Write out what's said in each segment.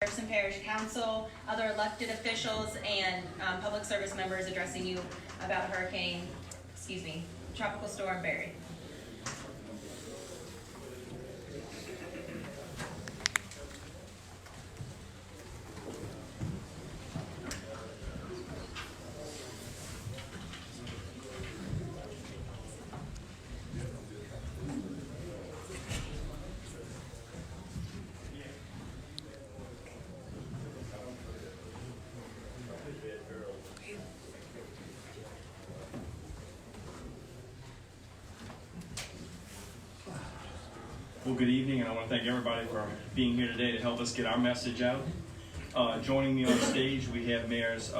Jefferson Parish Council, other elected officials, and public service members addressing you about Tropical Storm Barry. Well, good evening, and I want to thank everybody for being here today to help us get our message out. Joining me on stage, we have mayors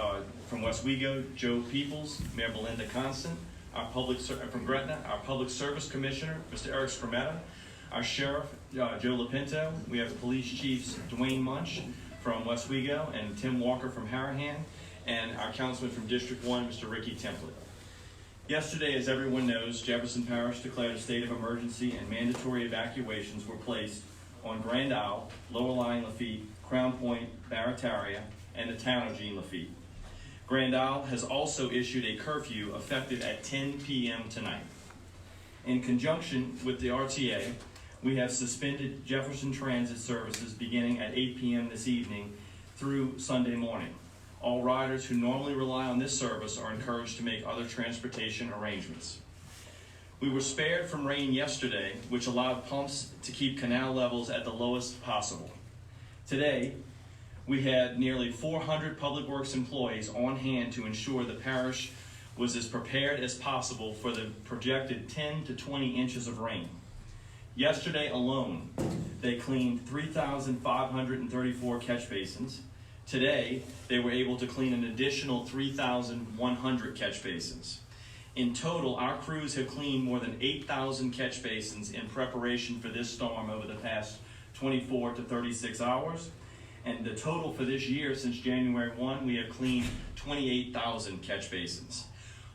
from Westwego, Joe Peoples, Mayor Belinda Constant, from Gretna, our Public Service Commissioner, Mr. Eric Scrametta, our Sheriff, Joe Lapinto. We have Police Chiefs Dwayne Munch from Westwego and Tim Walker from Harahan, and our Councilman from District 1, Mr. Ricky Template. Yesterday, as everyone knows, Jefferson Parish declared a state of emergency and mandatory evacuations were placed on Grand Isle, Lower Lying Lafitte, Crown Point, Barataria, and the town of Jean Lafitte. Grand Isle has also issued a curfew effective at 10 p.m. tonight. In conjunction with the RTA, we have suspended Jefferson Transit services beginning at 8 p.m. this evening through Sunday morning. All riders who normally rely on this service are encouraged to make other transportation arrangements. We were spared from rain yesterday, which allowed pumps to keep canal levels at the lowest possible. Today, we had nearly 400 Public Works employees on hand to ensure the parish was as prepared as possible for the projected 10 to 20 inches of rain. Yesterday alone, they cleaned 3,534 catch basins. Today, they were able to clean an additional 3,100 catch basins. In total, our crews have cleaned more than 8,000 catch basins in preparation for this storm over the past 24 to 36 hours. And the total for this year, since January 1, we have cleaned 28,000 catch basins.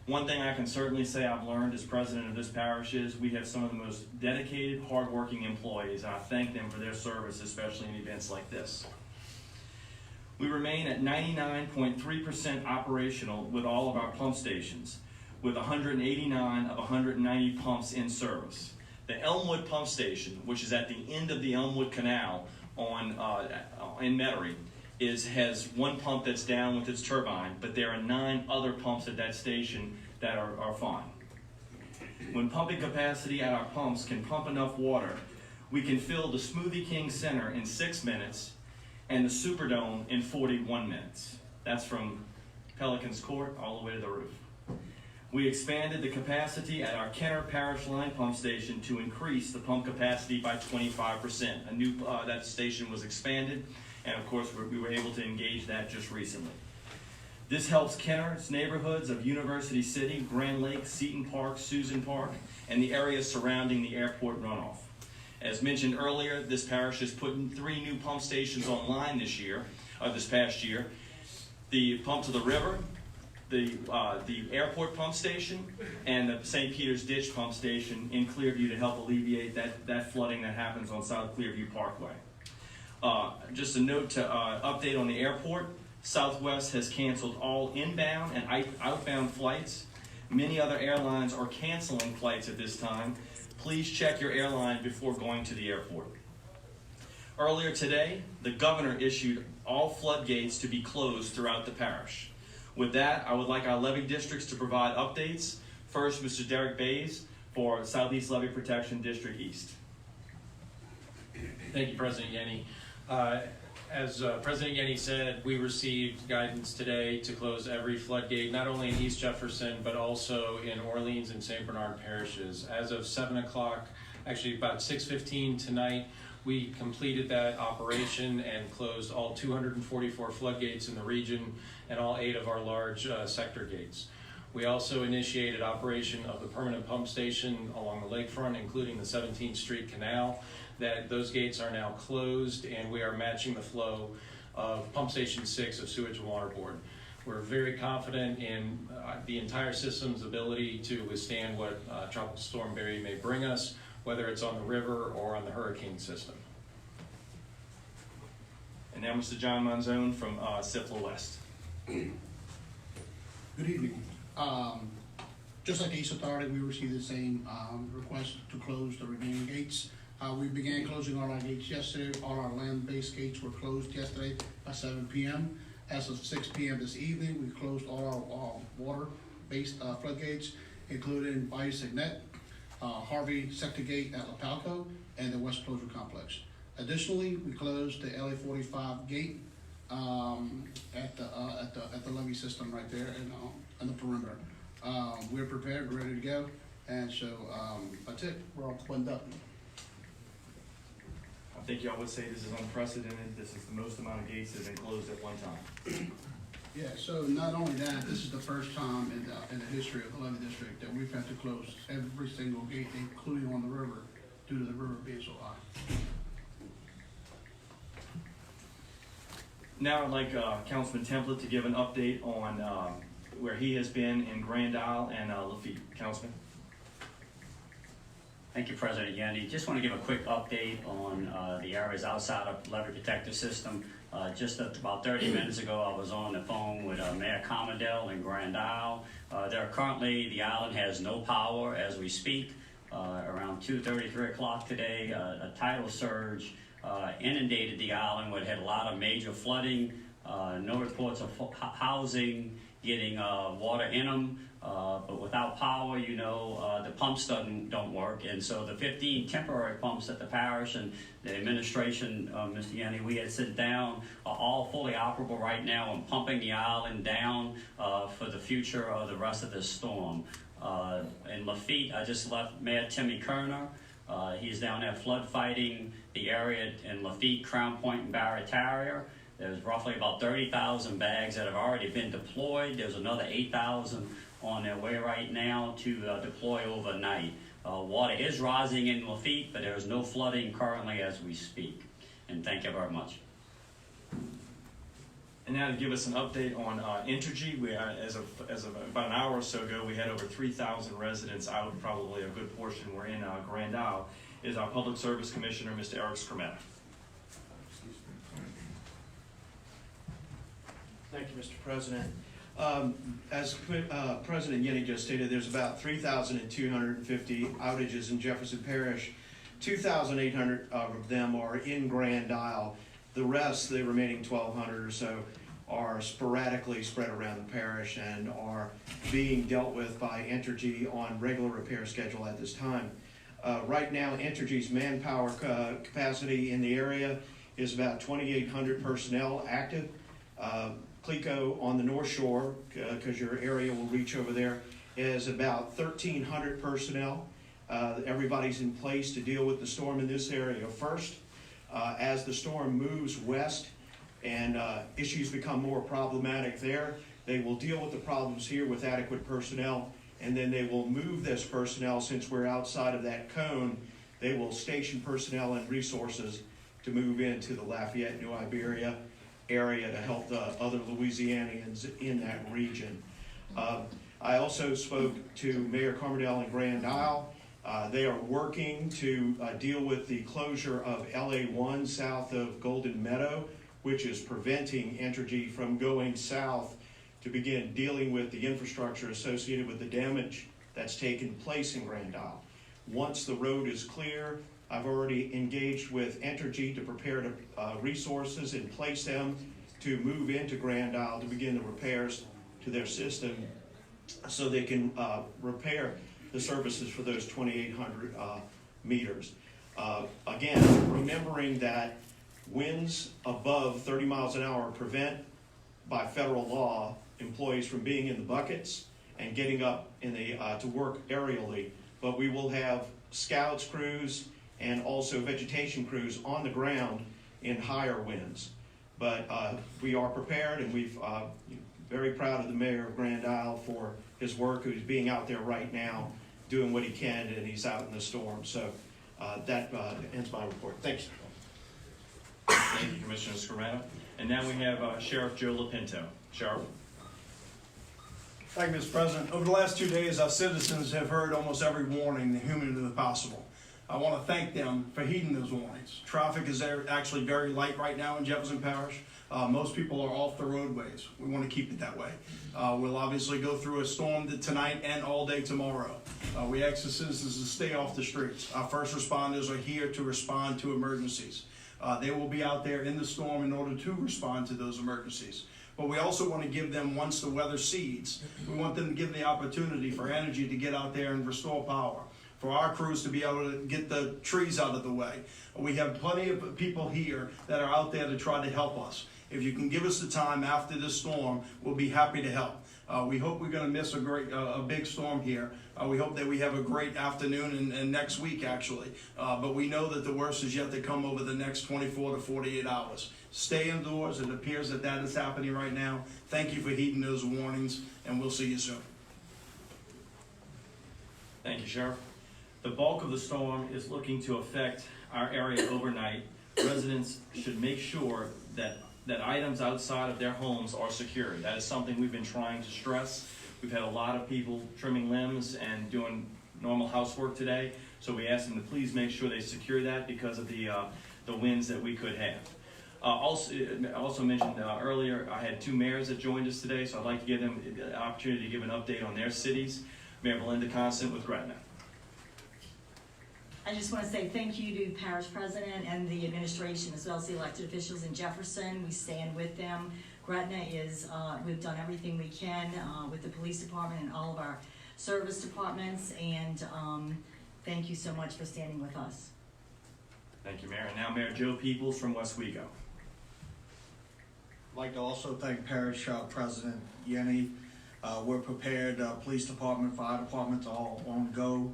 One thing I can certainly say I've learned as president of this parish is we have some of the most dedicated, hardworking employees, and I thank them for their service, especially in events like this. We remain at 99.3% operational with all of our pump stations, with 189 of 190 pumps in service. The Elmwood pump station, which is at the end of the Elmwood Canal in Metairie, has one pump that's down with its turbine, but there are 9 other pumps at that station that are fine. When pumping capacity at our pumps can pump enough water, we can fill the Smoothie King Center in 6 minutes and the Superdome in 41 minutes. That's from Pelican's Court all the way to the roof. We expanded the capacity at our Kenner Parish Line pump station to increase the pump capacity by 25%. That station was expanded, and of course we were able to engage that just recently. This helps Kenner's neighborhoods of University City, Grand Lake, Seton Park, Susan Park, and the areas surrounding the airport runoff. As mentioned earlier, this parish has put 3 new pump stations online this past year. The Pump to the River, the airport pump station, and the St. Peter's Ditch pump station in Clearview to help alleviate that flooding that happens on South Clearview Parkway. Just a note to update on the airport. Southwest has canceled all inbound and outbound flights. Many other airlines are canceling flights at this time. Please check your airline before going to the airport. Earlier today, the governor issued all floodgates to be closed throughout the parish. With that, I would like our levee districts to provide updates. First, Mr. Derek Bays for Southeast Levee Protection District East. Thank you, President Yenny. As President Yenny said, we received guidance today to close every floodgate, not only in East Jefferson, but also in Orleans and St. Bernard parishes. As of 7 o'clock, actually about 6:15 tonight, we completed that operation and closed all 244 floodgates in the region and all 8 of our large sector gates. We also initiated operation of the permanent pump station along the lakefront, including the 17th Street Canal. Those gates are now closed, and we are matching the flow of Pump Station 6 of Sewage and Water Board. We're very confident in the entire system's ability to withstand what Tropical Storm Barry may bring us, whether it's on the river or on the hurricane system. And now Mr. John Monzone from Cifla West. Good evening. Just like the East Authority, we received the same request to close the remaining gates. We began closing all our gates yesterday. All our land-based gates were closed yesterday by 7 p.m. As of 6 p.m. this evening, we closed all our water-based floodgates, including Bayou Signet, Harvey Sector Gate at La Palco, and the West Closure Complex. Additionally, we closed the LA 45 gate at the levee system right there in the perimeter. We're prepared, ready to go, and so that's it. We're all buttoned up. I think y'all would say this is unprecedented. This is the most amount of gates that have been closed at one time. Yeah, so not only that, this is the first time in the history of the levee district that we've had to close every single gate, including on the river, due to the river being so high. Now I'd like Councilman Templet to give an update on where he has been in Grand Isle and Lafitte. Councilman. Thank you, President Yanni. Just want to give a quick update on the areas outside of the levee protector system. Just about 30 minutes ago, I was on the phone with Mayor Commodell in Grand Isle. The island has no power as we speak. Around 2:30, 3 o'clock today, a tidal surge inundated the island, where it had a lot of major flooding, no reports of housing getting water in them. But without power, the pumps don't work, and so the 15 temporary pumps at the parish and the administration, Mr. Yanni, we had sit down, are all fully operable right now and pumping the island down for the future of the rest of this storm. In Lafitte, I just left Mayor Timmy Kerner. He's down there flood fighting the area in Lafitte, Crown Point, and Barataria. There's roughly about 30,000 bags that have already been deployed. There's another 8,000 on their way right now to deploy overnight. Water is rising in Lafitte, but there is no flooding currently as we speak. And thank you very much. And now to give us an update on Entergy, we as of about an hour or so ago, we had over 3,000 residents out. Probably a good portion were in Grand Isle. Is our Public Service Commissioner, Mr. Eric Skrmetta. Thank you, Mr. President. As President Yenny just stated, there's about 3,250 outages in Jefferson Parish. 2,800 of them are in Grand Isle. The rest, the remaining 1,200 or so, are sporadically spread around the parish and are being dealt with by Entergy on regular repair schedule at this time. Right now, Entergy's manpower capacity in the area is about 2,800 personnel active. CLECO on the North Shore, because your area will reach over there, is about 1,300 personnel. Everybody's in place to deal with the storm in this area first. As the storm moves west and issues become more problematic there, they will deal with the problems here with adequate personnel, and then they will move this personnel, since we're outside of that cone, they will station personnel and resources to move into the Lafayette, New Iberia area to help the other Louisianians in that region. I also spoke to Mayor Commodell in Grand Isle. They are working to deal with the closure of LA1 south of Golden Meadow, which is preventing Entergy from going south to begin dealing with the infrastructure associated with the damage that's taken place in Grand Isle. Once the road is clear, I've already engaged with Entergy to prepare resources and place them to move into Grand Isle to begin the repairs to their system so they can repair the services for those 2,800 meters. Again, remembering that winds above 30 miles an hour prevent, by federal law, employees from being in the buckets and getting up in the to work aerially, but we will have scouts crews and also vegetation crews on the ground in higher winds. But we are prepared, and we've very proud of the mayor of Grand Isle for his work, who's being out there right now doing what he can, and he's out in the storm. So that ends my report. Thank you. Thank you, Commissioner Skrmetta. And now we have Sheriff Joe Lapinto. Sheriff. Thank you, Mr. President. Over the last 2 days, our citizens have heard almost every warning humanly possible. I want to thank them for heeding those warnings. Traffic is actually very light right now in Jefferson Parish. Most people are off the roadways. We want to keep it that way. We'll obviously go through a storm tonight and all day tomorrow. We ask the citizens to stay off the streets. Our first responders are here to respond to emergencies. They will be out there in the storm in order to respond to those emergencies. But we also want to give them, once the weather cedes, we want them to give the opportunity for energy to get out there and restore power, for our crews to be able to get the trees out of the way. We have plenty of people here that are out there to try to help us. If you can give us the time after this storm, we'll be happy to help. We hope we're going to miss a big storm here. We hope that we have a great afternoon and next week, actually. But we know that the worst is yet to come over the next 24 to 48 hours. Stay indoors. It appears that that is happening right now. Thank you for heeding those warnings, and we'll see you soon. Thank you, Sheriff. The bulk of the storm is looking to affect our area overnight. Residents should make sure that items outside of their homes are secured. That is something we've been trying to stress. We've had a lot of people trimming limbs and doing normal housework today, so we ask them to please make sure they secure that because of the winds that we could have. Also mentioned earlier, I had two mayors that joined us today, so I'd like to give them the opportunity to give an update on their cities. Mayor Belinda Constant with Gretna. I just want to say thank you to the parish president and the administration, as well as the elected officials in Jefferson. We stand with them. Gretna is, we've done everything we can with the police department and all of our service departments, and thank you so much for standing with us. Thank you, Mayor. And now Mayor Joe Peoples from Westwego. I'd like to also thank Parish President Yenny. We're prepared, police department, fire department's all on go.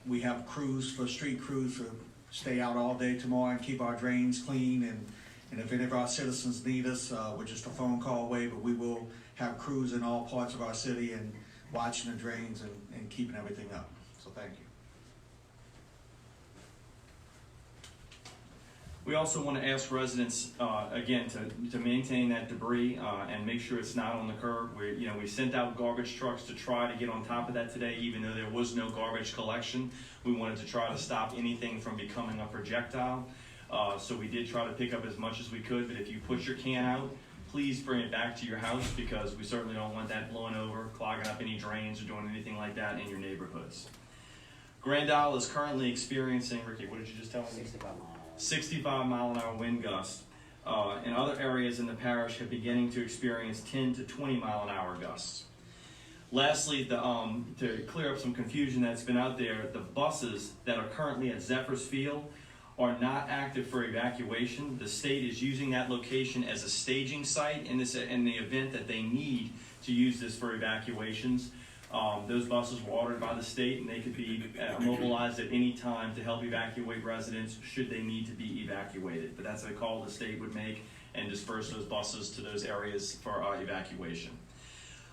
We have crews, street crews to stay out all day tomorrow and keep our drains clean. And if any of our citizens need us, we're just a phone call away, but we will have crews in all parts of our city and watching the drains and keeping everything up. So thank you. We also want to ask residents, again, to maintain that debris and make sure it's not on the curb. We sent out garbage trucks to try to get on top of that today, even though there was no garbage collection. We wanted to try to stop anything from becoming a projectile. So we did try to pick up as much as we could, but if you put your can out, please bring it back to your house because we certainly don't want that blowing over, clogging up any drains or doing anything like that in your neighborhoods. Grand Isle is currently experiencing, Ricky, what did you just tell me? 65 mile an hour wind gusts. And other areas in the parish have beginning to experience 10 to 20 mile an hour gusts. Lastly, to clear up some confusion that's been out there, the buses that are currently at Zephyrs Field are not active for evacuation. The state is using that location as a staging site in the event that they need to use this for evacuations. Those buses were ordered by the state and they could be mobilized at any time to help evacuate residents should they need to be evacuated. But that's a call the state would make and disperse those buses to those areas for evacuation.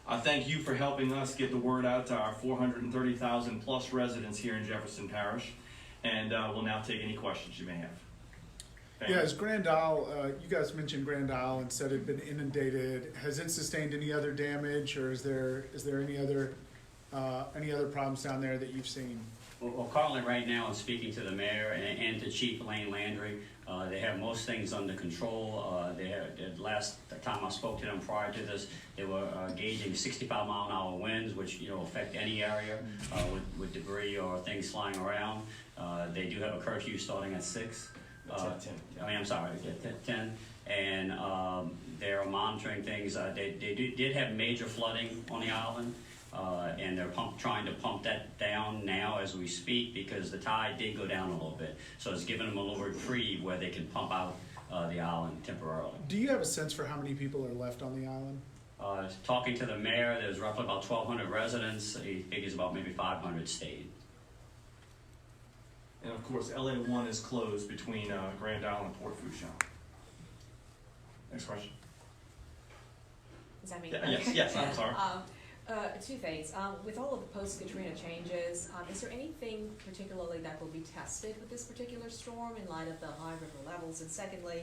I thank you for helping us get the word out to our 430,000 plus residents here in Jefferson Parish, and we'll now take any questions you may have. Yeah, as Grand Isle, you guys mentioned Grand Isle and said it had been inundated. Has it sustained any other damage, or is there any other problems down there that you've seen? Well, currently right now, I'm speaking to the mayor and to Chief Lane Landry. They have most things under control. The last time I spoke to them prior to this, they were gauging 65 mile an hour winds, which affect any area with debris or things flying around. They do have a curfew starting at 6. 10. And they're monitoring things. They did have major flooding on the island. And they're trying to pump that down now as we speak because the tide did go down a little bit. So it's given them a little reprieve where they can pump out the island temporarily. Do you have a sense for how many people are left on the island? Talking to the mayor, there's roughly about 1,200 residents. He figures about maybe 500 stayed. And of course, LA1 is closed between Grand Isle and Port Fourchon. Next question. Does that mean? Yes, I'm sorry. Two things. With all of the post-Katrina changes, is there anything particularly that will be tested with this particular storm in light of the high river levels? And secondly,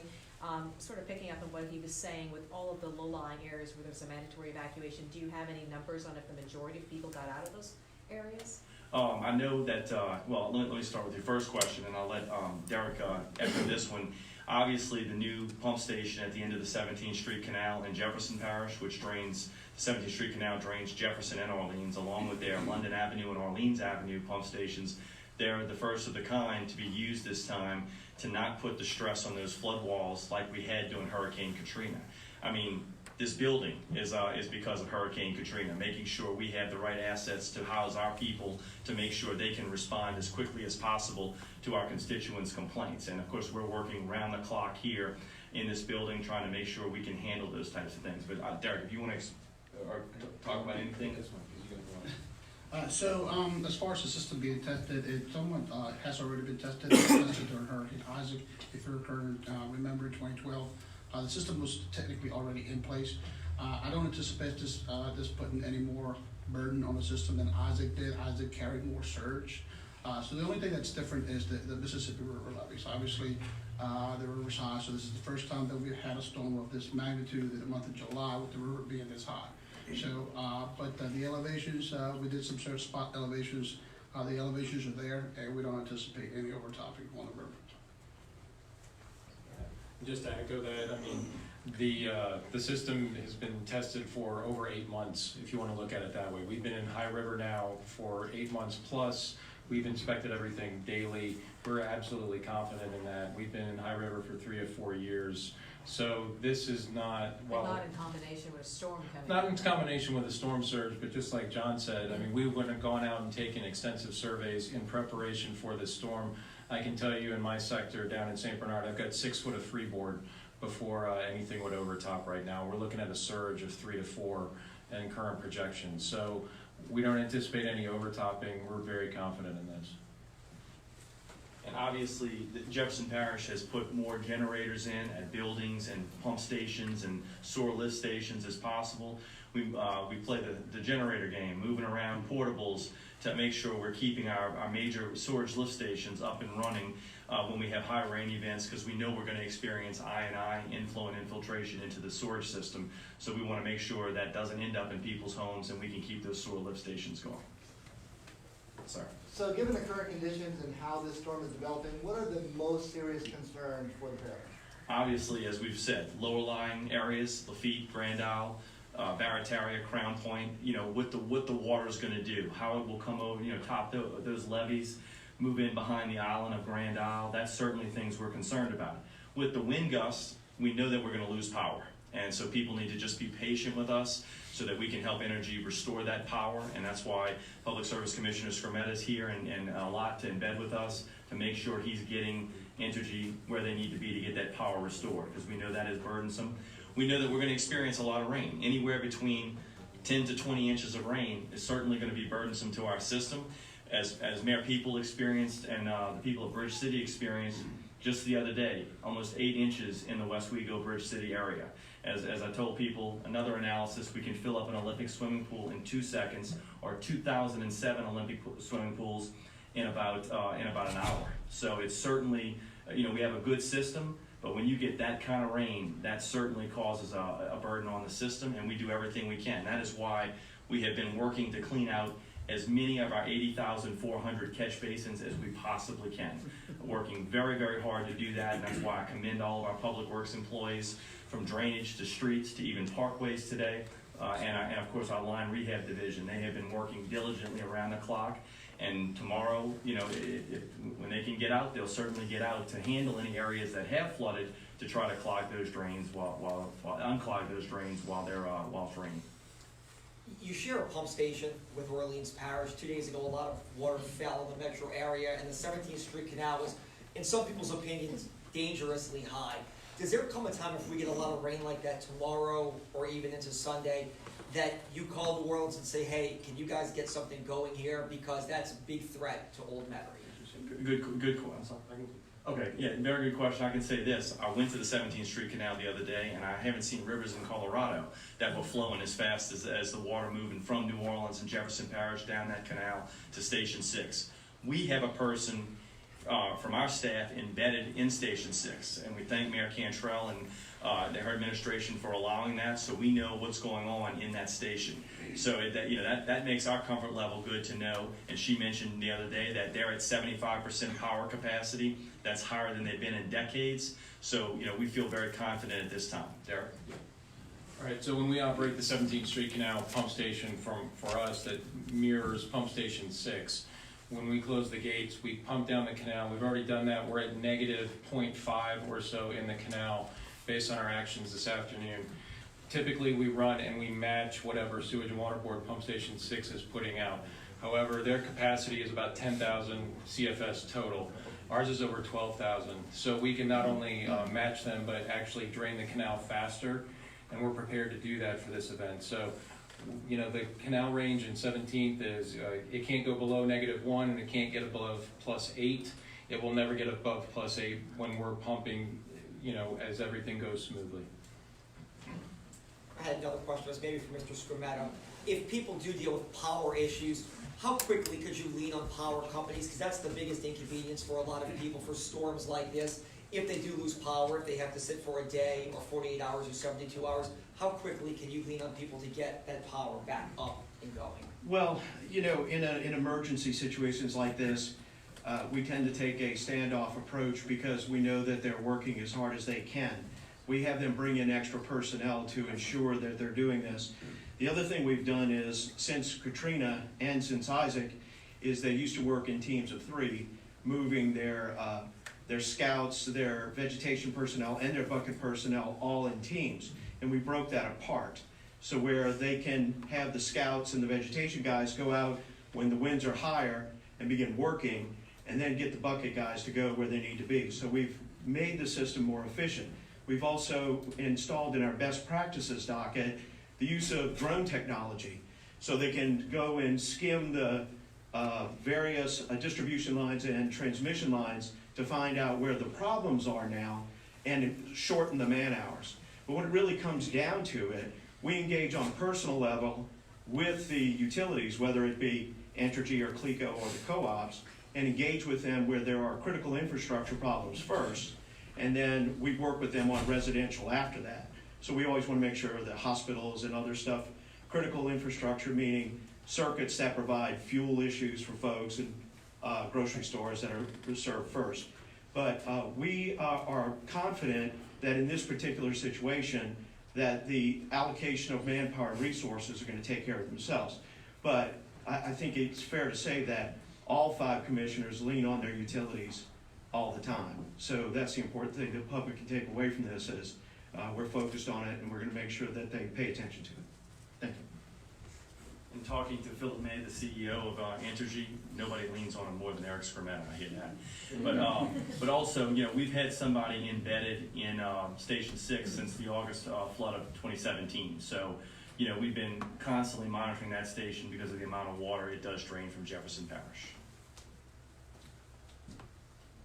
sort of picking up on what he was saying, with all of the low-lying areas where there's a mandatory evacuation, do you have any numbers on if the majority of people got out of those areas? I know that, well, let me start with your first question, and I'll let Derek echo this one. Obviously, the new pump station at the end of the 17th Street Canal in Jefferson Parish, which drains, the 17th Street Canal drains Jefferson and Orleans, along with their London Avenue and Orleans Avenue pump stations. They're the first of the kind to be used this time to not put the stress on those flood walls like we had during Hurricane Katrina. I mean, this building is because of Hurricane Katrina, making sure we have the right assets to house our people, to make sure they can respond as quickly as possible to our constituents' complaints. And of course, we're working round the clock here in this building, trying to make sure we can handle those types of things. But Derek, if you want to talk about anything? As far as the system being tested, it somewhat has already been tested. It was tested during Hurricane Isaac, if you remember in 2012. The system was technically already in place. I don't anticipate this putting any more burden on the system than Isaac did. Isaac carried more surge. So the only thing that's different is the Mississippi River levees. Obviously, the river's high, so this is the first time that we've had a storm of this magnitude in the month of July with the river being this high. So, but the elevations, we did some sort of spot elevations. The elevations are there, and we don't anticipate any overtopping on the river. Just to echo that, I mean, the system has been tested for over 8 months, if you want to look at it that way. We've been in High River now for 8 months plus. We've inspected everything daily. We're absolutely confident in that. We've been in High River for 3 or 4 years. So this is not, well, But not in combination with a storm coming. not in combination with a storm surge, but just like John said, I mean, we would have gone out and taken extensive surveys in preparation for this storm. I can tell you in my sector down in St. Bernard, I've got 6 foot of freeboard before anything would overtop right now. We're looking at a surge of 3 to 4 in current projections. So we don't anticipate any overtopping. We're very confident in this. And obviously, Jefferson Parish has put more generators in at buildings and pump stations and sewer lift stations as possible. We play the generator game, moving around portables to make sure we're keeping our major storage lift stations up and running when we have high rain events, because we know we're going to experience I&I inflow and infiltration into the storage system. So we want to make sure that doesn't end up in people's homes and we can keep those sewer lift stations going. Sorry. So given the current conditions and how this storm is developing, what are the most serious concerns for the parish? Obviously, as we've said, lower lying areas, Lafitte, Grand Isle, Barataria, Crown Point, you know, what the water is going to do, how it will come over, you know, top those levees, move in behind the island of Grand Isle. That's certainly things we're concerned about. With the wind gusts, we know that we're going to lose power. And so people need to just be patient with us so that we can help energy restore that power. And that's why Public Service Commissioner Skrmeta is here and a lot to embed with us to make sure he's getting energy where they need to be to get that power restored, because we know that is burdensome. We know that we're going to experience a lot of rain. Anywhere between 10 to 20 inches of rain is certainly going to be burdensome to our system. As Mayor People experienced and the people of Bridge City experienced just the other day, almost 8 inches in the Westwego Bridge City area. As I told people, another analysis, we can fill up an Olympic swimming pool in 2 seconds, or 2007 Olympic swimming pools in about an hour. So it's certainly, you know, we have a good system, but when you get that kind of rain, that certainly causes a burden on the system, and we do everything we can. That is why we have been working to clean out as many of our 80,400 catch basins as we possibly can. Working very, very hard to do that, and that's why I commend all of our public works employees, from drainage to streets to even parkways today, and of course our line rehab division. They have been working diligently around the clock, and tomorrow, you know, when they can get out, they'll certainly get out to handle any areas that have flooded, to try to clog those drains unclog those drains while it's raining. You share a pump station with Orleans Parish. 2 days ago, a lot of water fell in the metro area, and the 17th Street Canal was, in some people's opinions, dangerously high. Does there come a time, if we get a lot of rain like that tomorrow or even into Sunday, that you call New Orleans and say, hey, can you guys get something going here? Because that's a big threat to Old Metairie. Good question. Okay, yeah, very good question. I can say this. I went to the 17th Street Canal the other day, and I haven't seen rivers in Colorado that were flowing as fast as the water moving from New Orleans and Jefferson Parish down that canal to Station 6. We have a person from our staff embedded in Station 6. And we thank Mayor Cantrell and her administration for allowing that, so we know what's going on in that station. So that makes our comfort level good to know. And she mentioned the other day that they're at 75% power capacity. That's higher than they've been in decades. So we feel very confident at this time. Derek? All right, so when we operate the 17th Street Canal pump station for us that mirrors pump station 6, when we close the gates, we pump down the canal. We've already done that. We're at negative 0.5 or so in the canal based on our actions this afternoon. Typically, we run and we match whatever Sewage and Water Board Pump Station 6 is putting out. However, their capacity is about 10,000 CFS total. Ours is over 12,000. So we can not only match them, but actually drain the canal faster, and we're prepared to do that for this event. So, the canal range in 17th is, it can't go below -1 and it can't get above +8. It will never get above +8 when we're pumping, as everything goes smoothly. I had another question, it's maybe for Mr. Scrimetto. If people do deal with power issues, how quickly could you lean on power companies? Because that's the biggest inconvenience for a lot of people for storms like this. If they do lose power, if they have to sit for a day or 48 hours or 72 hours, how quickly can you lean on people to get that power back up and going? Well, in emergency situations like this, we tend to take a standoff approach because we know that they're working as hard as they can. We have them bring in extra personnel to ensure that they're doing this. The other thing we've done is, since Katrina and since Isaac, is they used to work in teams of 3, moving their scouts, their vegetation personnel, and their bucket personnel all in teams. And we broke that apart. So where they can have the scouts and the vegetation guys go out when the winds are higher and begin working, and then get the bucket guys to go where they need to be. So we've made the system more efficient. We've also installed in our best practices docket the use of drone technology, so they can go and skim the various distribution lines and transmission lines to find out where the problems are now and shorten the man hours. But when it really comes down to it, we engage on a personal level with the utilities, whether it be Entergy or CLECO or the co-ops, and engage with them where there are critical infrastructure problems first, and then we work with them on residential after that. So we always want to make sure that hospitals and other stuff, critical infrastructure, meaning circuits that provide fuel issues for folks and grocery stores that are served first. But we are confident that in this particular situation, that the allocation of manpower and resources are going to take care of themselves. But I think it's fair to say that all 5 commissioners lean on their utilities all the time. So that's the important thing the public can take away from this is we're focused on it, and we're going to make sure that they pay attention to it. Thank you. In talking to Philip May, the CEO of Entergy, nobody leans on him more than Eric Scrimetto, I hear that. But also, we've had somebody embedded in Station 6 since the August flood of 2017. So, we've been constantly monitoring that station because of the amount of water it does drain from Jefferson Parish.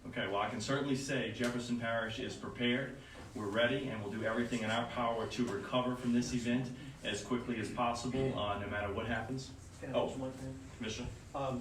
Okay, well, I can certainly say Jefferson Parish is prepared. We're ready, and we'll do everything in our power to recover from this event as quickly as possible, no matter what happens. Commissioner? I'd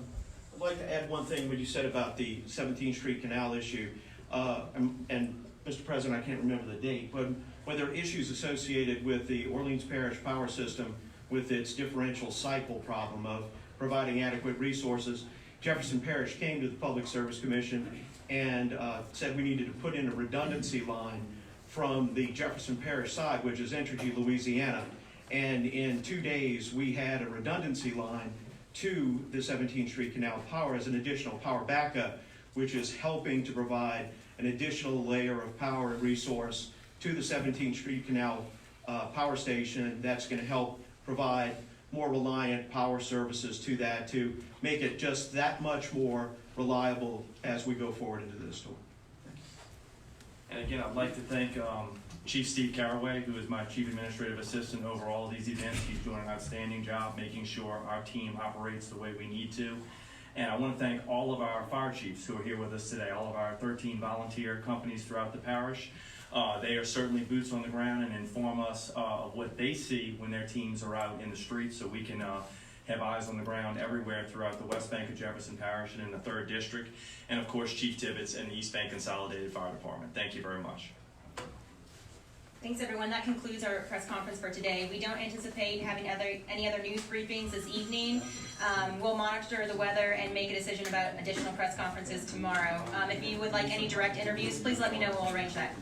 like to add one thing what you said about the 17th Street Canal issue. And Mr. President, I can't remember the date, but when there are issues associated with the Orleans Parish power system with its differential cycle problem of providing adequate resources, Jefferson Parish came to the Public Service Commission and said we needed to put in a redundancy line from the Jefferson Parish side, which is Entergy, Louisiana. And in 2 days, we had a redundancy line to the 17th Street Canal power as an additional power backup, which is helping to provide an additional layer of power and resource to the 17th Street Canal power station. That's going to help provide more reliant power services to that to make it just that much more reliable as we go forward into this storm. And again, I'd like to thank Chief Steve Caraway, who is my Chief Administrative Assistant over all of these events. He's doing an outstanding job making sure our team operates the way we need to. And I want to thank all of our fire chiefs who are here with us today, all of our 13 volunteer companies throughout the parish. They are certainly boots on the ground and inform us of what they see when their teams are out in the streets, so we can have eyes on the ground everywhere throughout the West Bank of Jefferson Parish and in the 3rd District, and of course Chief Tibbetts and the East Bank Consolidated Fire Department. Thank you very much. Thanks, everyone. That concludes our press conference for today. We don't anticipate having any other news briefings this evening. We'll monitor the weather and make a decision about additional press conferences tomorrow. If you would like any direct interviews, please let me know. We'll arrange that.